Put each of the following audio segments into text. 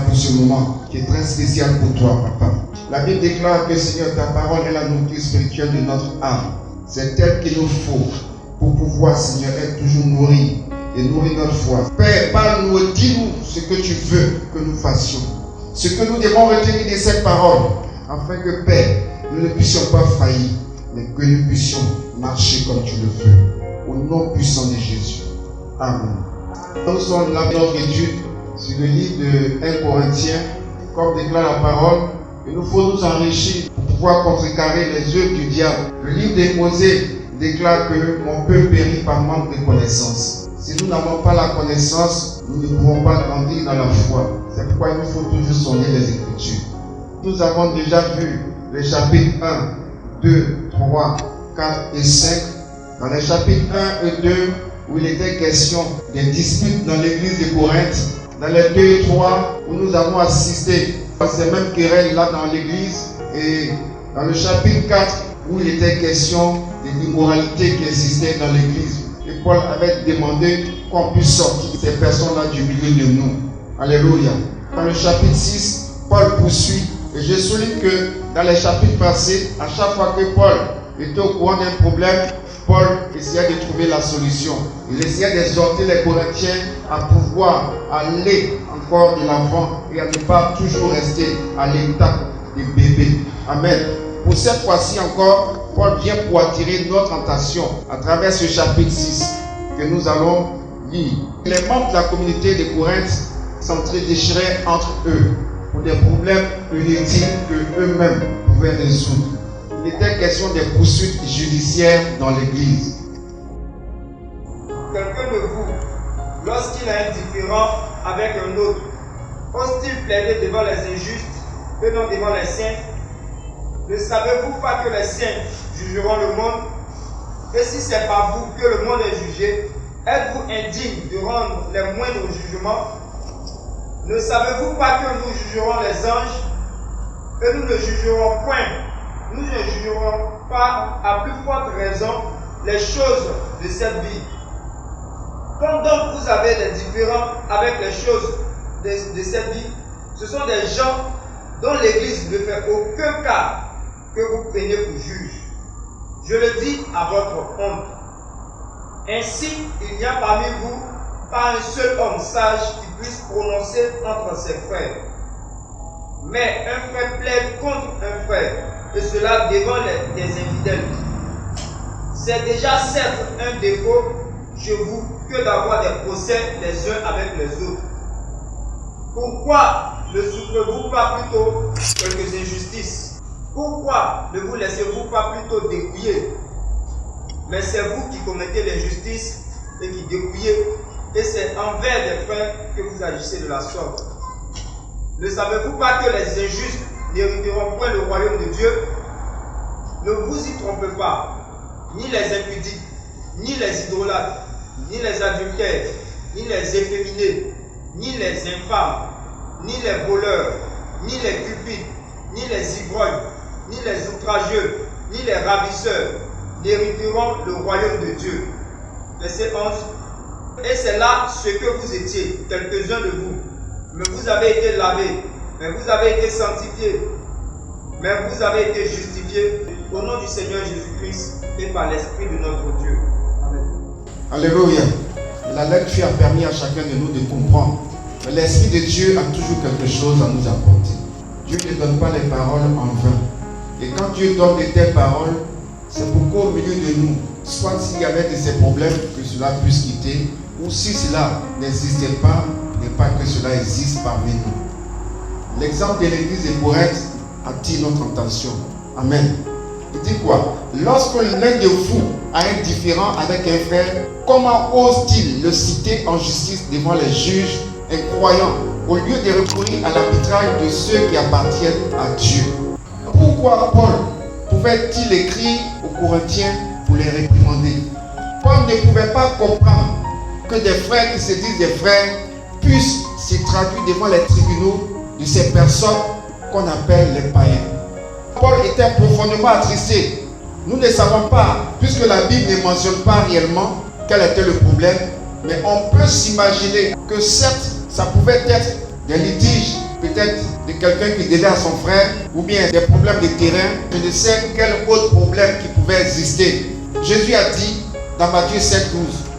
pour ce moment qui est très spécial pour toi, papa. La Bible déclare que, Seigneur, ta parole est la nourriture spirituelle de notre âme. C'est elle qu'il nous faut pour pouvoir, Seigneur, être toujours nourris et nourrir notre foi. Père, parle-nous et dis-nous ce que tu veux que nous fassions. Ce que nous devons retenir de cette parole, afin que, Père, nous ne puissions pas faillir, mais que nous puissions marcher comme tu le veux. Au nom puissant de Jésus. Amen. Nous sommes là dans notre étude sur le livre de 1 Corinthiens. Comme déclare la parole, il nous faut nous enrichir pour pouvoir contrecarrer les œuvres du diable. Le livre d'Émosée déclare que mon peuple périt par manque de connaissance. Si nous n'avons pas la connaissance, nous ne pouvons pas grandir dans la foi. C'est pourquoi il nous faut toujours sonder les Écritures. Nous avons déjà vu les chapitres 1, 2, 3, 4 et 5. Dans les chapitres 1 et 2, où il était question des disputes dans l'église de Corinthe. Dans les 2 et 3, où nous avons assisté à ces mêmes querelles là dans l'église. Et dans le chapitre 4, où il était question de l'immoralité qui existait dans l'église. Et Paul avait demandé qu'on puisse sortir ces personnes-là du milieu de nous. Alléluia. Dans le chapitre 6, Paul poursuit. Et je souligne que dans les chapitres passés, à chaque fois que Paul était au courant d'un problème, Paul essayait de trouver la solution. Il essayait d'exhorter les Corinthiens à pouvoir aller encore de l'avant et à ne pas toujours rester à l'état des bébés. Amen. Pour cette fois-ci encore, Paul vient pour attirer notre attention à travers ce chapitre 6 que nous allons lire. Les membres de la communauté de Corinthe s'entre-déchiraient entre eux pour des problèmes inutiles que eux-mêmes pouvaient résoudre. Il était question des poursuites judiciaires dans l'église. Quelqu'un de vous, lorsqu'il a un différend avec un autre, ose-t-il plaider devant les injustes que non devant les saints? Ne savez-vous pas que les saints jugeront le monde? Et si c'est par vous que le monde est jugé, êtes-vous indigne de rendre les moindres jugements? Ne savez-vous pas que nous jugerons les anges? Et nous ne jugerons point. Nous ne jugerons pas à plus forte raison les choses de cette vie. Comme donc vous avez des différends avec les choses de cette vie, ce sont des gens dont l'Église ne fait aucun cas que vous preniez pour juge. Je le dis à votre honte. Ainsi, il n'y a parmi vous pas un seul homme sage qui puisse prononcer entre ses frères. Mais un frère plaide contre un frère, et cela devant des infidèles. C'est déjà certes un défaut chez vous que d'avoir des procès les uns avec les autres. Pourquoi ne souffrez-vous pas plutôt quelques injustices? Pourquoi ne vous laissez-vous pas plutôt dépouiller? Mais c'est vous qui commettez l'injustice et qui dépouillez, et c'est envers des frères que vous agissez de la sorte. Ne savez-vous pas que les injustes n'hériteront point le royaume de Dieu? Ne vous y trompez pas, ni les impudiques, ni les idolâtres, ni les adultères, ni les efféminés, ni les infâmes, ni les voleurs, ni les cupides, ni les ivrognes, ni les outrageux, ni les ravisseurs n'hériteront le royaume de Dieu. Verset 11. Et c'est là ce que vous étiez, quelques-uns de vous. Mais vous avez été lavés, mais vous avez été sanctifiés, mais vous avez été justifiés au nom du Seigneur Jésus-Christ et par l'Esprit de notre Dieu. Amen. Alléluia. La lecture a permis à chacun de nous de comprendre que l'Esprit de Dieu a toujours quelque chose à nous apporter. Dieu ne donne pas les paroles en vain. Et quand Dieu donne de telles paroles, c'est pour qu'au milieu de nous, soit s'il y avait de ces problèmes, que cela puisse quitter, ou si cela n'existait pas, n'est pas que cela existe parmi nous. L'exemple de l'église de Corinthe attire notre attention. Amen. Il dit quoi? Lorsque l'un de vous a un différend avec un frère, comment ose-t-il le citer en justice devant les juges incroyants au lieu de recourir à l'arbitrage de ceux qui appartiennent à Dieu? Pourquoi Paul pouvait-il écrire aux Corinthiens pour les réprimander? Paul ne pouvait pas comprendre que des frères qui se disent des frères puissent se traduire devant les tribunaux de ces personnes qu'on appelle les païens. Paul était profondément attristé. Nous ne savons pas, puisque la Bible ne mentionne pas réellement quel était le problème, mais on peut s'imaginer que certes, ça pouvait être des litiges peut-être de quelqu'un qui devait à son frère, ou bien des problèmes de terrain, je ne sais quel autre problème qui pouvait exister. Jésus a dit dans Matthieu 7,12,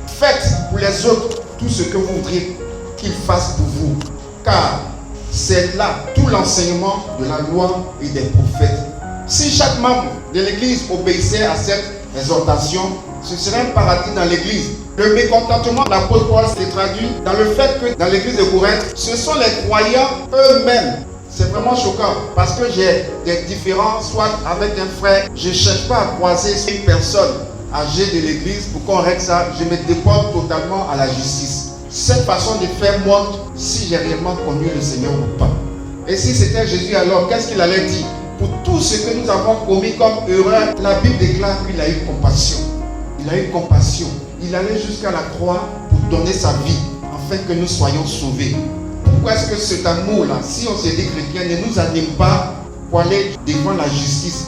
faites pour les autres tout ce que vous voudriez qu'ils fassent pour vous, car c'est là tout l'enseignement de la loi et des prophètes. Si chaque membre de l'Église obéissait à cette exhortation, ce serait un paradis dans l'Église. Le mécontentement de l'apôtre Paul s'est traduit dans le fait que dans l'Église de Corinthe, ce sont les croyants eux-mêmes. C'est vraiment choquant parce que j'ai des différends, soit avec un frère, je ne cherche pas à croiser une personne âgée de l'Église pour qu'on règle ça, je me déporte totalement à la justice. Cette façon de faire montre si j'ai réellement connu le Seigneur ou pas. Et si c'était Jésus alors, qu'est-ce qu'il allait dire? Pour tout ce que nous avons commis comme erreur, la Bible déclare qu'il a eu compassion. Il a eu compassion. Il allait jusqu'à la croix pour donner sa vie, afin que nous soyons sauvés. Pourquoi est-ce que cet amour-là, si on se dit chrétien, ne nous anime pas pour aller devant la justice?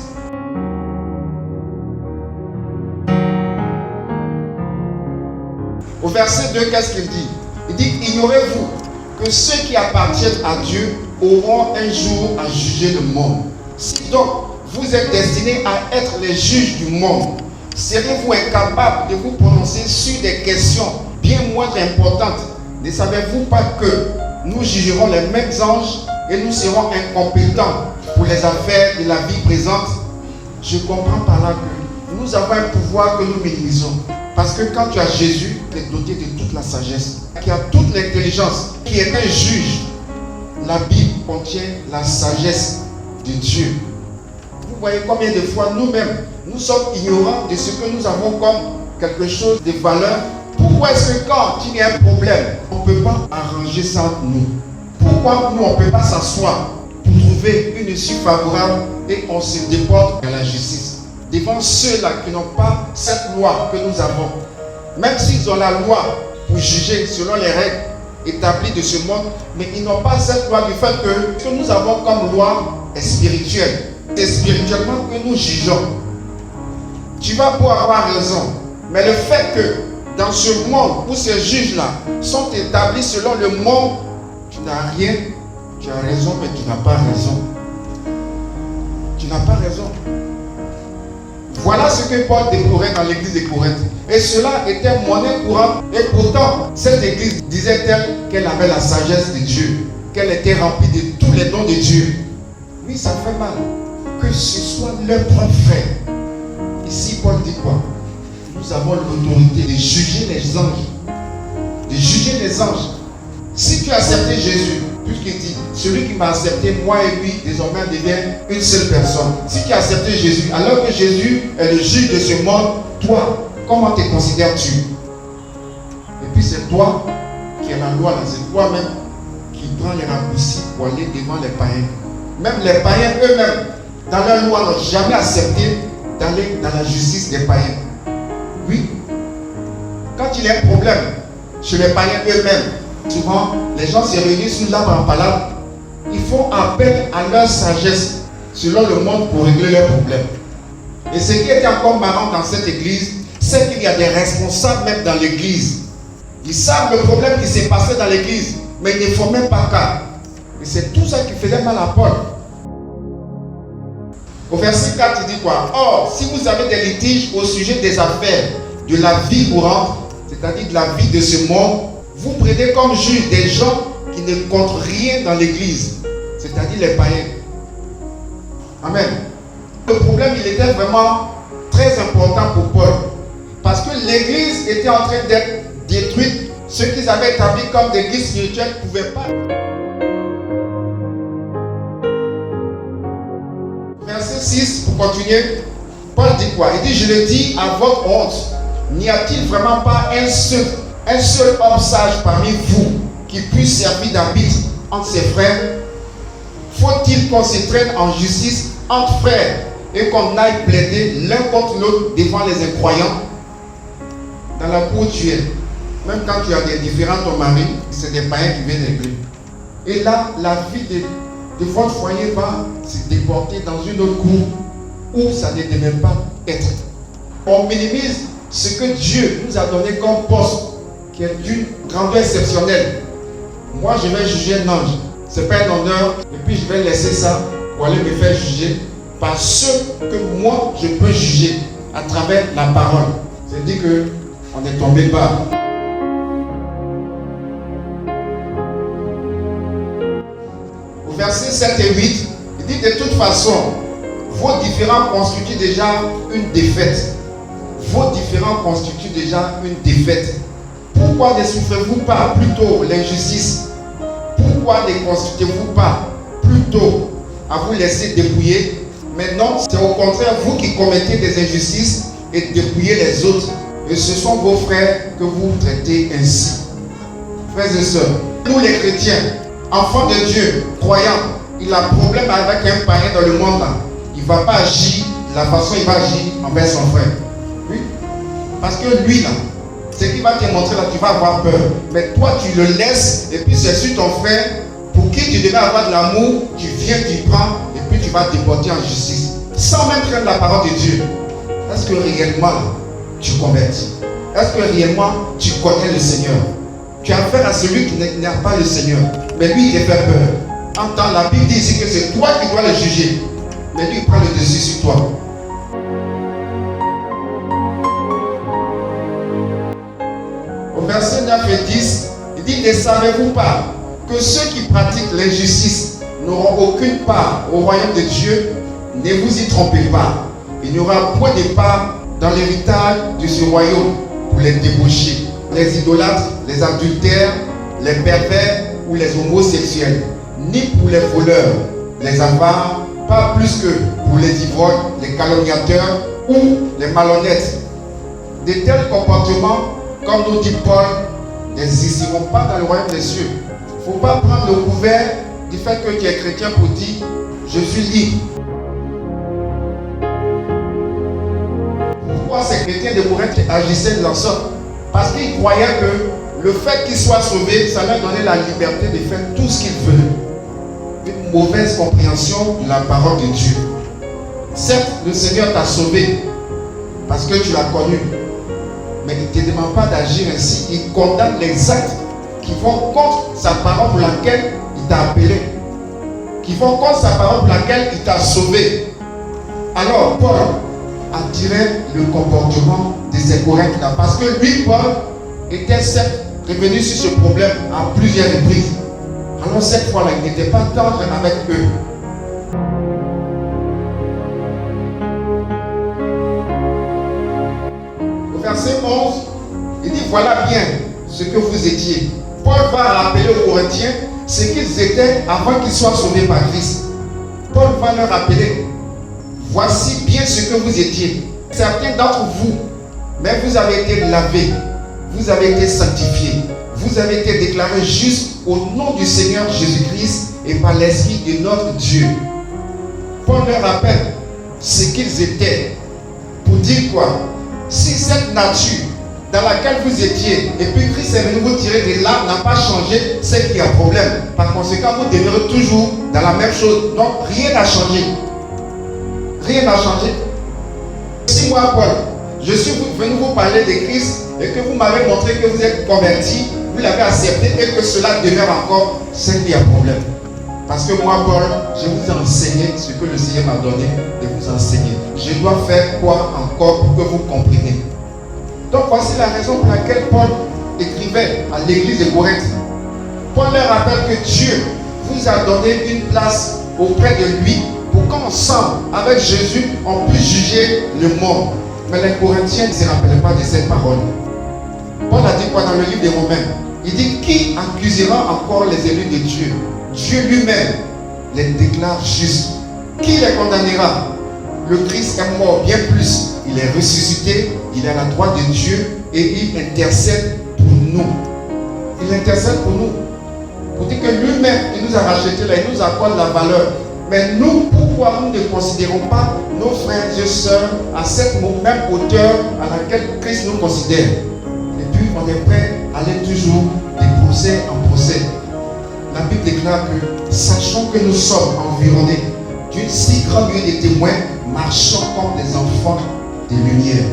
Au verset 2, qu'est-ce qu'il dit? Il dit, ignorez-vous que ceux qui appartiennent à Dieu auront un jour à juger le monde. Si donc vous êtes destinés à être les juges du monde, serez-vous incapables de vous prononcer sur des questions bien moins importantes? Ne savez-vous pas que nous jugerons les mêmes anges et nous serons incompétents pour les affaires de la vie présente? Je comprends par là que nous avons un pouvoir que nous minimisons. Parce que quand tu as Jésus, tu es doté de toute la sagesse, qui a toute l'intelligence, qui est un juge. La Bible contient la sagesse de Dieu. Vous voyez combien de fois nous-mêmes, nous sommes ignorants de ce que nous avons comme quelque chose de valeur. Pourquoi est-ce que quand il y a un problème, on ne peut pas arranger ça entre nous? Pourquoi nous, on ne peut pas s'asseoir pour trouver une issue favorable et on se déporte à la justice devant ceux-là qui n'ont pas cette loi que nous avons? Même s'ils ont la loi pour juger selon les règles établies de ce monde, mais ils n'ont pas cette loi du fait que ce que nous avons comme loi est spirituelle. C'est spirituellement que nous jugeons. Tu vas pouvoir avoir raison, mais le fait que dans ce monde où ces juges-là sont établis selon le monde, tu n'as rien, tu as raison, mais tu n'as pas raison. Tu n'as pas raison. Voilà ce que Paul déplorait dans l'église de Corinthe. Et cela était monnaie courante. Et pourtant, cette église disait-elle qu'elle avait la sagesse de Dieu, qu'elle était remplie de tous les dons de Dieu. Oui, ça fait mal que ce soit leur propre frère. Ici, Paul dit quoi? Nous avons l'autorité de juger les anges. De juger les anges. Si tu as accepté Jésus, puisqu'il dit, celui qui m'a accepté, moi et lui, désormais devient une seule personne. Si tu as accepté Jésus, alors que Jésus est le juge de ce monde, toi, comment te considères-tu? Et puis c'est toi qui es la loi, c'est toi-même qui prends les raccourcis pour aller devant les païens. Même les païens eux-mêmes, dans leur loi, n'ont jamais accepté d'aller dans la justice des païens. Oui. Quand il y a un problème chez les païens eux-mêmes, souvent, les gens se réunissent sous l'arbre en palabre. Ils font appel à leur sagesse selon le monde pour régler leurs problèmes. Et ce qui est encore marrant dans cette église, c'est qu'il y a des responsables même dans l'église. Ils savent le problème qui s'est passé dans l'église, mais ils ne font même pas cas. Et c'est tout ça qui faisait mal à Paul. Au verset 4, il dit quoi? Or, si vous avez des litiges au sujet des affaires de la vie courante, c'est-à-dire de la vie de ce monde, vous prenez comme juge des gens qui ne comptent rien dans l'église, c'est-à-dire les païens. Amen. Le problème, il était vraiment très important pour Paul, parce que l'église était en train d'être détruite. Ce qu'ils avaient établi comme des églises spirituelles ne pouvaient pas. Verset 6, pour continuer, Paul dit quoi? Il dit, je le dis à votre honte, n'y a-t-il vraiment pas un seul homme sage parmi vous qui puisse servir d'arbitre entre ses frères? Faut-il qu'on se traîne en justice entre frères et qu'on aille plaider l'un contre l'autre devant les incroyants? Dans la cour tu es, même quand tu as des différends ton mari, c'est des païens qui viennent régler. Et là, la vie de votre foyer va se déporter dans une autre cour où ça ne devait pas être. On minimise ce que Dieu nous a donné comme poste, qui est d'une grandeur exceptionnelle. Moi, je vais juger un ange. c'est pas un honneur, et puis je vais laisser ça pour aller me faire juger par ceux que moi je peux juger à travers la parole. C'est dit que on est tombé bas. Au verset 7 et 8, il dit de toute façon, vos différends constituent déjà une défaite. Vos différends constituent déjà une défaite. Pourquoi ne souffrez-vous pas plutôt l'injustice? Pourquoi ne constituez-vous pas plutôt à vous laisser dépouiller? Mais non, c'est au contraire vous qui commettez des injustices et dépouillez les autres. Et ce sont vos frères que vous traitez ainsi. Frères et sœurs, nous les chrétiens, enfants de Dieu, croyants, il a problème avec un païen dans le monde là. Il ne va pas agir de la façon il va agir envers son frère. Oui. Parce que lui là, ce qu'il va te montrer là, tu vas avoir peur. Mais toi tu le laisses et puis c'est sur ton frère pour qui tu devais avoir de l'amour, tu viens, tu prends et puis tu vas te porter en justice. Sans même craindre la parole de Dieu. Est-ce que réellement tu convertis? Est-ce que réellement tu connais le Seigneur? Tu as affaire à celui qui n'a pas le Seigneur. Mais lui il te fait peur. Entends, la Bible dit ici que c'est toi qui dois le juger. Mais lui il prend le dessus sur toi. Au verset 9 et 10, il dit: ne savez-vous pas que ceux qui pratiquent l'injustice n'auront aucune part au royaume de Dieu? Ne vous y trompez pas. Il n'y aura point de part dans l'héritage de ce royaume pour les débauchés, les idolâtres, les adultères, les pervers ou les homosexuels, ni pour les voleurs, les avares, pas plus que pour les ivrognes, les calomniateurs ou les malhonnêtes. De tels comportements, comme nous dit Paul, n'existeront pas dans le royaume des cieux. Il ne faut pas prendre le couvert du fait que tu es chrétien pour dire je suis libre. Pourquoi ces chrétiens de Corinthe agissaient de la sorte? Parce qu'ils croyaient que le fait qu'ils soient sauvés, ça leur donnait la liberté de faire tout ce qu'ils veulent. Une mauvaise compréhension de la parole de Dieu. Certes, le Seigneur t'a sauvé parce que tu l'as connu. Mais il ne te demande pas d'agir ainsi. Il condamne les actes qui vont contre sa parole pour laquelle il t'a appelé. Qui vont contre sa parole pour laquelle il t'a sauvé. Alors, Paul attirait le comportement de ces Corinthiens. Parce que lui, Paul, était certes revenu sur ce problème à plusieurs reprises. Alors cette fois-là, il n'était pas tendre avec eux. Au verset 11, il dit: voilà bien ce que vous étiez. Paul va rappeler aux Corinthiens ce qu'ils étaient avant qu'ils soient sauvés par Christ. Paul va leur rappeler: voici bien ce que vous étiez. Certains d'entre vous, mais vous avez été lavés, vous avez été sanctifiés, vous avez été déclarés justes au nom du Seigneur Jésus-Christ et par l'Esprit de notre Dieu. Paul leur rappelle ce qu'ils étaient. Pour dire quoi? Si cette nature dans laquelle vous étiez, et puis Christ est venu vous tirer de là, n'a pas changé, c'est qu'il y a problème. Par conséquent, vous demeurez toujours dans la même chose. Donc, rien n'a changé. Rien n'a changé. Si moi, Paul, je suis venu vous parler de Christ et que vous m'avez montré que vous êtes converti, vous l'avez accepté et que cela demeure encore, c'est qu'il y a problème. Parce que moi, Paul, je vous ai enseigné ce que le Seigneur m'a donné de vous enseigner. Je dois faire quoi encore pour que vous compreniez? Donc voici la raison pour laquelle Paul écrivait à l'église de Corinthe. Paul leur rappelle que Dieu vous a donné une place auprès de lui pour qu'ensemble, avec Jésus, on puisse juger le monde. Mais les Corinthiens ne se rappellent pas de cette parole. Paul a dit quoi dans le livre des Romains? Il dit: qui accusera encore les élus de Dieu? Dieu lui-même les déclare justes. Qui les condamnera? Le Christ est mort, bien plus. Il est ressuscité, il est à la droite de Dieu et il intercède pour nous. Il intercède pour nous. Pour dire que lui-même, il nous a rachetés là, il nous accorde la valeur. Mais nous, pourquoi nous ne considérons pas nos frères et sœurs à cette même hauteur à laquelle Christ nous considère? Et puis on est prêt à aller toujours de procès en procès. La Bible déclare que, sachant que nous sommes environnés d'une si grande nuée de témoins, marchons comme des enfants de lumière.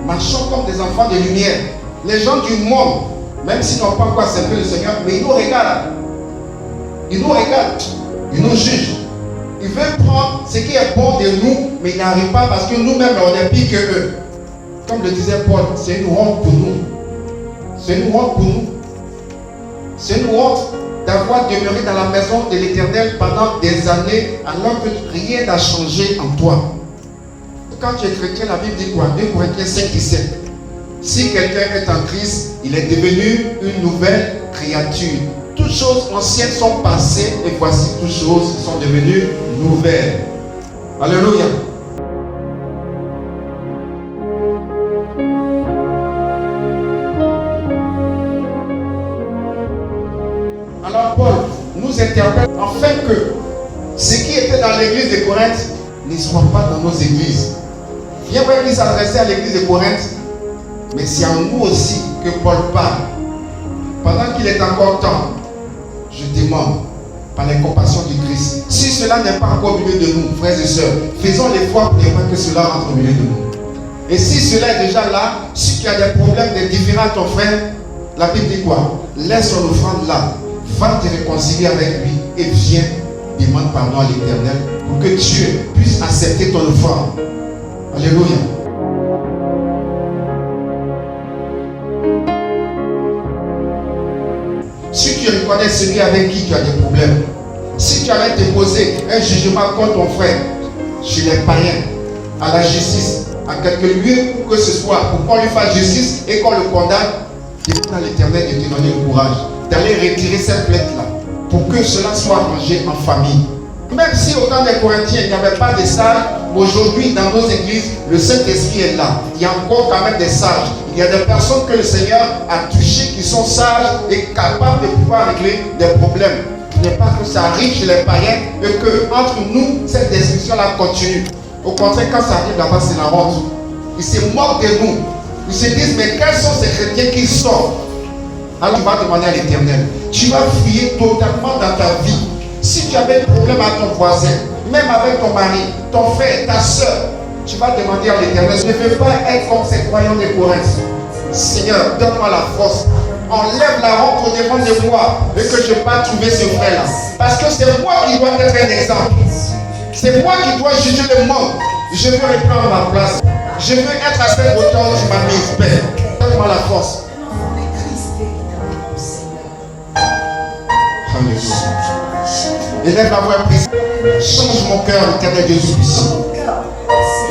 Marchons comme des enfants de lumière. Les gens du monde, même s'ils n'ont pas encore accepté le Seigneur, mais ils nous regardent. Il nous regarde, il nous juge. Il veut prendre ce qui est bon de nous, mais il n'arrive pas parce que nous-mêmes, on est pire que eux. Comme le disait Paul, c'est une honte pour nous. C'est une honte pour nous. C'est une honte d'avoir demeuré dans la maison de l'Éternel pendant des années alors que rien n'a changé en toi. Quand tu es chrétien, la Bible dit quoi? 2 Corinthiens 5 et 7. Si quelqu'un est en Christ, il est devenu une nouvelle créature. Toutes choses anciennes sont passées et voici toutes choses sont devenues nouvelles. Alléluia. Alors Paul nous interpelle afin que ce qui était dans l'église de Corinthe ne soit pas dans nos églises. Bien vrai qu'il s'adressait à l'église de Corinthe, mais c'est en nous aussi que Paul parle. Pendant qu'il est encore temps, je demande, par les compassions du Christ, si cela n'est pas encore au milieu de nous, frères et sœurs, faisons l'effort pour que cela rentre au milieu de nous. Et si cela est déjà là, si tu as des problèmes, des différends à ton frère, la Bible dit quoi? Laisse ton offrande là, va te réconcilier avec lui et viens, demande pardon à l'Éternel pour que Dieu puisse accepter ton offrande. Alléluia. Si tu reconnais celui avec qui tu as des problèmes, si tu avais déposé un jugement contre ton frère, chez les païens, à la justice, à quelque lieu où que ce soit, pour qu'on lui fasse justice et qu'on le condamne, demande à l'Éternel de te donner le courage d'aller retirer cette plainte-là pour que cela soit arrangé en famille. Même si au temps des Corinthiens, il n'y avait pas de sages, aujourd'hui dans nos églises, le Saint-Esprit est là. Il y a encore quand même des sages. Il y a des personnes que le Seigneur a touchées qui sont sages et capables de pouvoir régler des problèmes. Il n'est pas que ça arrive chez les païens et que entre nous, cette discussion-là continue. Au contraire, quand ça arrive là-bas, c'est la honte. Ils se moquent de nous. Ils se disent, mais quels sont ces chrétiens qui sortent? Alors tu vas demander à l'Éternel. Tu vas fouiller totalement dans ta vie. Si tu avais un problème à ton voisin, même avec ton mari, ton frère, ta soeur, tu vas demander à l'Éternel. Je ne veux pas être comme ces croyants de Corinthe. Seigneur, donne-moi la force. Enlève la honte au-devant de moi et que je ne pas trouver ce frère-là. Parce que c'est moi qui dois être un exemple. C'est moi qui dois juger le monde. Je veux reprendre ma place. Je veux être à cette hauteur où tu m'as mis, Père. Donne-moi la force. Alléluia. Élève la voix prise. Change mon cœur, Éternel Jésus puissant.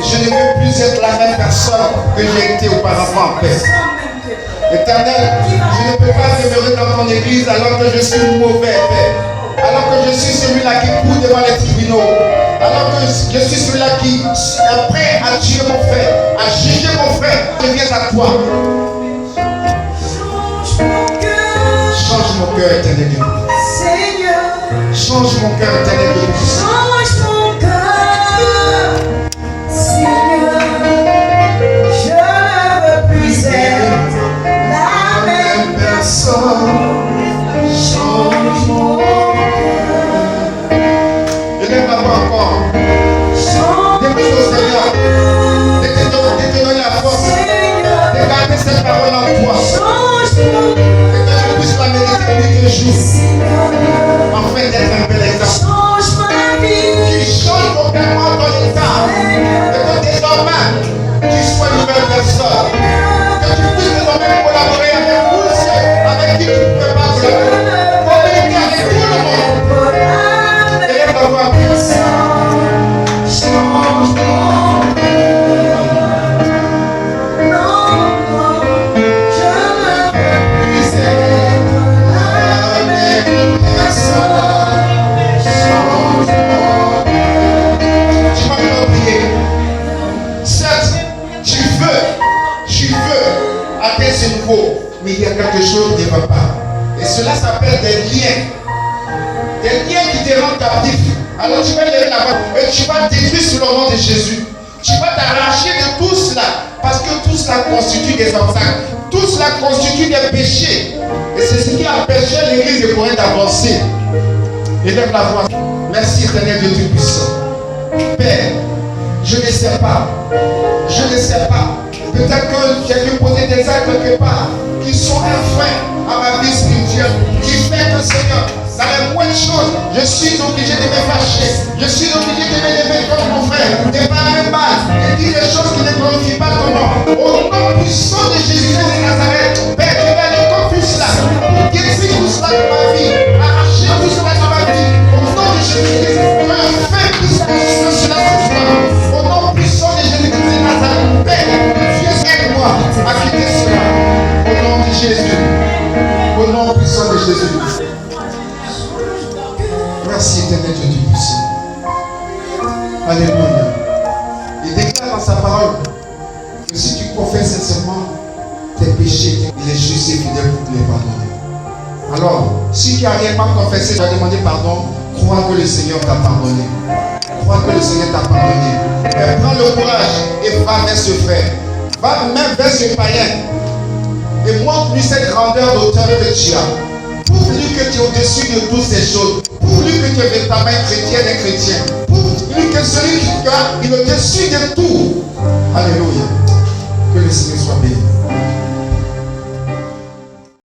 Je ne veux plus être la même personne que j'ai été auparavant, Père. Éternel, je ne peux pas demeurer dans ton église alors que je suis mauvais, Père. Alors que je suis celui-là qui court devant les tribunaux. Alors que je suis celui-là qui est prêt à tuer mon frère, à juger mon frère. Je viens à toi. Change mon cœur, Éternel Dieu. Change mon cœur, Éternel Dieu. Change mon cœur, Seigneur. Je ne veux plus être la même personne. Change mon cœur. Élève la voix encore. Demande au Seigneur de te donner la force, de garder cette parole en toi. Et que tu puisses la méditer tous les jours. Afin d'être un bel exemple. Change ma vie. Qui change totalement ton état. Et que désormais, tu sois une nouvelle personne. Que tu puisses désormais collaborer avec tous ceux avec qui tu ne peux pas collaborer. Communiquer avec tout le monde. Élève la voix. Change mon cœur. Non, non, je ne veux plus être la même personne. Change mon cœur. Tu vas me prier. Certes, tu veux atteindre ce niveau, mais il y a quelque chose qui ne va pas. Et cela s'appelle des liens. Des liens qui te rendent captif. Alors tu vas lever la main et tu vas détruire sur le nom de Jésus. Tu vas t'arracher de tout cela. Parce que tout cela constitue des obstacles. Tout cela constitue des péchés. Et c'est ce qui a empêché l'église de Corinthe d'avancer. Élève la voix. Merci Éternel Dieu Tout-Puissant. Père, je ne sais pas. Je ne sais pas. Peut-être que j'ai dû poser des actes quelque part qui sont un frein à ma vie spirituelle. Qui fait que Seigneur, dans les la moindre chose, je suis obligé de me fâcher. Je suis obligé de me lever contre mon frère, de parler mal, de dire des choses qui ne glorifient pas ton nom. Au nom puissant de Jésus de Nazareth, Père, tu vas aller comme tout cela. Détruis tout cela de ma vie. Arrachez tout cela de ma vie. Au nom de Jésus-Christ, que le feu puisse consumer cela ce soir. Au nom puissant de Jésus-Christ de Nazareth, Père, viens aide-moi à quitter cela. Au nom de Jésus. Au nom puissant de Jésus. Merci éternel Dieu Tout-Puissant. Alléluia. Il déclare dans sa parole que si tu confesses sincèrement tes péchés, il est juste et fidèle pour te les pardonner. Alors, si tu as réellement confessé, tu as demandé pardon, crois que le Seigneur t'a pardonné. Crois que le Seigneur t'a pardonné. Mais prends le courage et va vers ce frère. Va même vers ce païen. Et montre-lui cette grandeur d'auteur que tu as. Prouve-lui que tu es au-dessus de toutes ces choses. Prouve-lui que tu es véritablement chrétien et chrétien. Prouve-lui que celui qui a, il est au-dessus de tout. Alléluia. Que le Seigneur soit béni.